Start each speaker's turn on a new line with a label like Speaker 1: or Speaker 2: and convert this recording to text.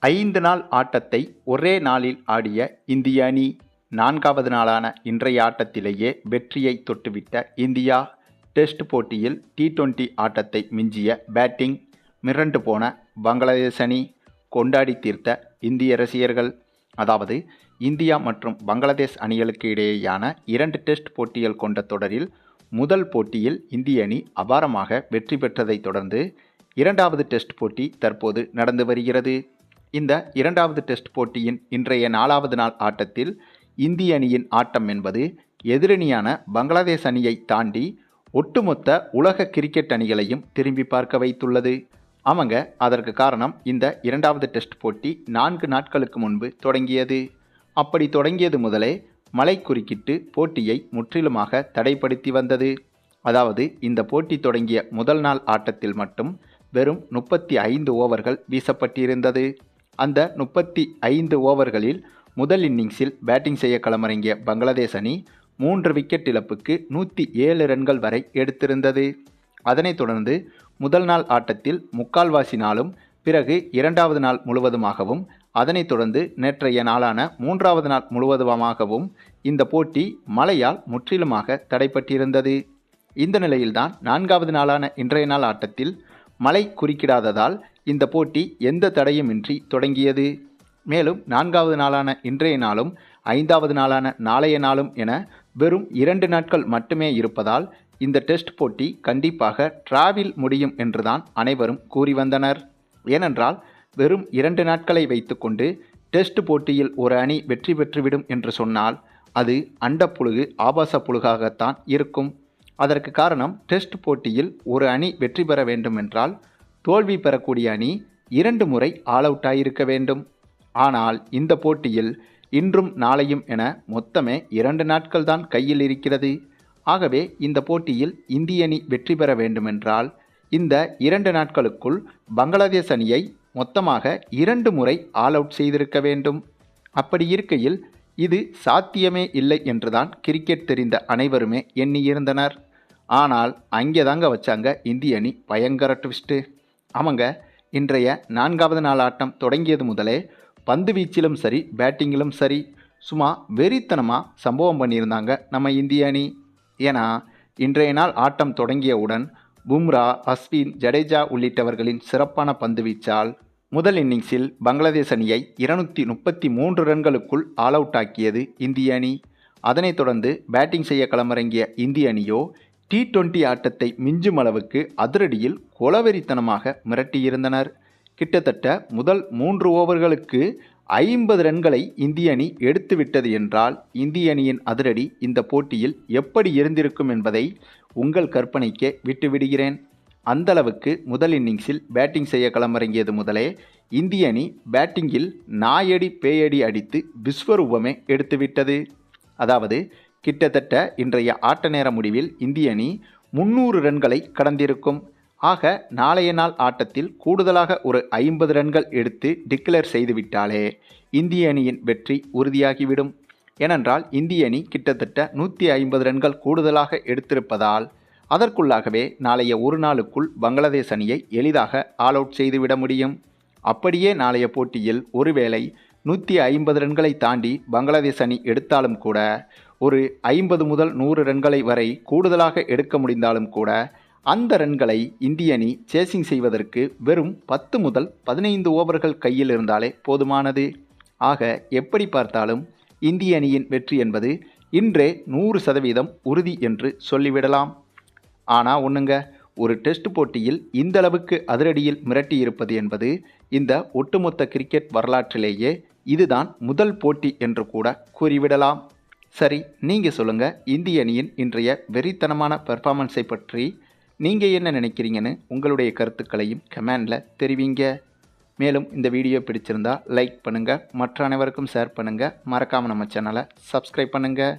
Speaker 1: 5 நாள் ஆட்டத்தை ஒரே நாளில் ஆடிய இந்திய அணி 4வது நாளான இன்றைய ஆட்டத்திலேயே வெற்றியை தொட்டுவிட்ட இந்தியா. டெஸ்ட் போட்டியில் T20 ஆட்டத்தை மிஞ்சிய பேட்டிங், மிரண்டு போன பங்களாதேஷ் அணி, கொண்டாடி தீர்த்த இந்திய ரசிகர்கள். அதாவது இந்தியா மற்றும் பங்களாதேஷ் அணிகளுக்கு இடையேயான 2 டெஸ்ட் போட்டிகள் கொண்ட தொடரில் முதல் போட்டியில் இந்திய அணி அபாரமாக வெற்றி பெற்றதைத் தொடர்ந்து 2வது டெஸ்ட் போட்டி தற்போது நடந்து வருகிறது. இந்த 2வது டெஸ்ட் போட்டியின் இன்றைய 4வது நாள் ஆட்டத்தில் இந்திய அணியின் ஆட்டம் என்பது எதிரணியான பங்களாதேஷ் அணியை தாண்டி ஒட்டுமொத்த உலக கிரிக்கெட் அணிகளையும் திரும்பி பார்க்க வைத்துள்ளது. அவங்க அதற்கு காரணம், இந்த 2வது டெஸ்ட் போட்டி 4 நாட்களுக்கு முன்பு தொடங்கியது. அப்படி தொடங்கியது முதலே மழை குறுக்கிட்டு போட்டியை முற்றிலுமாக தடைப்படுத்தி வந்தது. அதாவது இந்த போட்டி தொடங்கிய முதல் நாள் ஆட்டத்தில் மட்டும் வெறும் 35 ஓவர்கள் வீசப்பட்டிருந்தது. அந்த 35 ஓவர்களில் முதல் இன்னிங்ஸில் பேட்டிங் செய்ய களமிறங்கிய பங்களாதேஷ் அணி 3 விக்கெட் இழப்புக்கு 107 ரன்கள் வரை எடுத்திருந்தது. அதனைத் தொடர்ந்து முதல் நாள் ஆட்டத்தில் முக்கால்வாசி நாளும், பிறகு 2வது நாள் முழுவதுமாகவும், அதனைத் தொடர்ந்து நேற்றைய நாளான 3வது நாள் முழுவதுமாகவும் இந்த போட்டி மழையால் முற்றிலுமாக தடைப்பட்டிருந்தது. இந்த நிலையில்தான் 4வது நாளான இன்றைய நாள் ஆட்டத்தில் மழை குறுக்கிடாததால் இந்த போட்டி எந்த தடையுமின்றி தொடங்கியது. மேலும் 4வது நாளான இன்றைய நாளும் 5வது நாளான நாளைய நாளும் என வெறும் 2 நாட்கள் மட்டுமே இருப்பதால் இந்த டெஸ்ட் போட்டி கண்டிப்பாக டிராவில் முடியும் என்றுதான் அனைவரும் கூறி வந்தனர். ஏனென்றால் வெறும் 2 நாட்களை வைத்துக்கொண்டு டெஸ்ட் போட்டியில் ஒரு அணி வெற்றி பெற்றுவிடும் என்று சொன்னால் அது அண்டப்புழுகு ஆபாச புழுகாகத்தான் இருக்கும். அதற்கு காரணம், டெஸ்ட் போட்டியில் ஒரு அணி வெற்றி பெற வேண்டும் என்றால் தோல்வி பெறக்கூடிய அணி 2 முறை ஆல் அவுட் ஆகியிருக்க வேண்டும். ஆனால் இந்த போட்டியில் இன்றும் நாளையும் என மொத்தமே 2 நாட்கள் தான் கையில் இருக்கிறது. ஆகவே இந்த போட்டியில் இந்திய அணி வெற்றி பெற வேண்டுமென்றால் இந்த 2 நாட்களுக்குள் பங்களாதேஷ் அணியை மொத்தமாக 2 முறை ஆல் அவுட் செய்திருக்க வேண்டும். அப்படி இருக்கையில் இது சாத்தியமே இல்லை என்றுதான் கிரிக்கெட் தெரிந்த அனைவருமே எண்ணியிருந்தனர். ஆனால் அங்கே தாங்க வச்சாங்க இந்திய அணி பயங்கர ட்விஸ்ட்டு. அவங்க இன்றைய 4வது நாள் ஆட்டம் தொடங்கியது முதலே பந்து வீச்சிலும் சரி, பேட்டிங்கிலும் சரி, சும்மா வெறித்தனமாக சம்பவம் பண்ணியிருந்தாங்க நம்ம இந்திய அணி. ஏன்னா இன்றைய நாள் ஆட்டம் தொடங்கியவுடன் பும்ரா, அஸ்வின், ஜடேஜா உள்ளிட்டவர்களின் சிறப்பான பந்து வீச்சால் முதல் இன்னிங்ஸில் பங்களாதேஷ் அணியை 233 ரன்களுக்குள் ஆல் அவுட் ஆக்கியது இந்திய அணி. அதனைத் தொடர்ந்து பேட்டிங் செய்ய களமிறங்கிய இந்திய அணியோ T20 ஆட்டத்தை மிஞ்சும் அளவுக்கு அதிரடியில் கொலவெறித்தனமாக மிரட்டியிருந்தனர். கிட்டத்தட்ட முதல் 3 ஓவர்களுக்கு 50 ரன்களை இந்திய அணி எடுத்துவிட்டது என்றால் இந்திய அணியின் அதிரடி இந்த போட்டியில் எப்படி இருந்திருக்கும் என்பதை உங்கள் கற்பனைக்கே விட்டுவிடுகிறேன். அந்தளவுக்கு முதல் இன்னிங்ஸில் பேட்டிங் செய்ய களமிறங்கியது முதலே இந்திய அணி பேட்டிங்கில் நாயடி பேயடி அடித்து விஸ்வரூபமே எடுத்துவிட்டது. அதாவது கிட்டத்தட்ட இன்றைய ஆட்ட நேர முடிவில் இந்திய அணி 300 ரன்களை கடந்திருக்கும். ஆக நாளைய நாள் ஆட்டத்தில் கூடுதலாக ஒரு 50 ரன்கள் எடுத்து டிக்ளேர் செய்துவிட்டாலே இந்திய அணியின் வெற்றி உறுதியாகிவிடும். ஏனென்றால் இந்திய அணி கிட்டத்தட்ட 150 ரன்கள் கூடுதலாக எடுத்திருப்பதால் அதற்குள்ளாகவே நாளைய ஒரு நாளுக்குள் பங்களாதேஷ் அணியை எளிதாக ஆல் அவுட் செய்துவிட முடியும். அப்படியே நாளைய போட்டியில் ஒருவேளை 150 ரன்களை தாண்டி பங்களாதேஷ் அணி எடுத்தாலும் கூட, ஒரு 50 முதல் 100 ரன்களை வரை கூடுதலாக எடுக்க முடிந்தாலும் கூட அந்த ரன்களை இந்திய அணி சேசிங் செய்வதற்கு வெறும் 10 முதல் 15 ஓவர்கள் கையில் இருந்தாலே போதுமானது. ஆக எப்படி பார்த்தாலும் இந்திய அணியின் வெற்றி என்பது இன்றே 100% உறுதி என்று சொல்லிவிடலாம். ஆனால் ஒன்றுங்க, ஒரு டெஸ்ட் போட்டியில் இந்தளவுக்கு அதிரடியில் மிரட்டி இருப்பது என்பது இந்த ஒட்டுமொத்த கிரிக்கெட் வரலாற்றிலேயே இதுதான் முதல் போட்டி என்று கூட கூறிவிடலாம். சரி, நீங்கள் சொல்லுங்கள், இந்திய அணியின் இன்றைய வெறித்தனமான பெர்ஃபார்மன்ஸை பற்றி நீங்கள் என்ன நினைக்கிறீங்கன்னு உங்களுடைய கருத்துக்களையும் கமெண்டில் தெரிவிங்க. மேலும் இந்த வீடியோ பிடிச்சிருந்தா லைக் பண்ணுங்கள், மற்ற அனைவருக்கும் ஷேர் பண்ணுங்கள், மறக்காமல் நம்ம சேனலை சப்ஸ்கிரைப் பண்ணுங்கள்.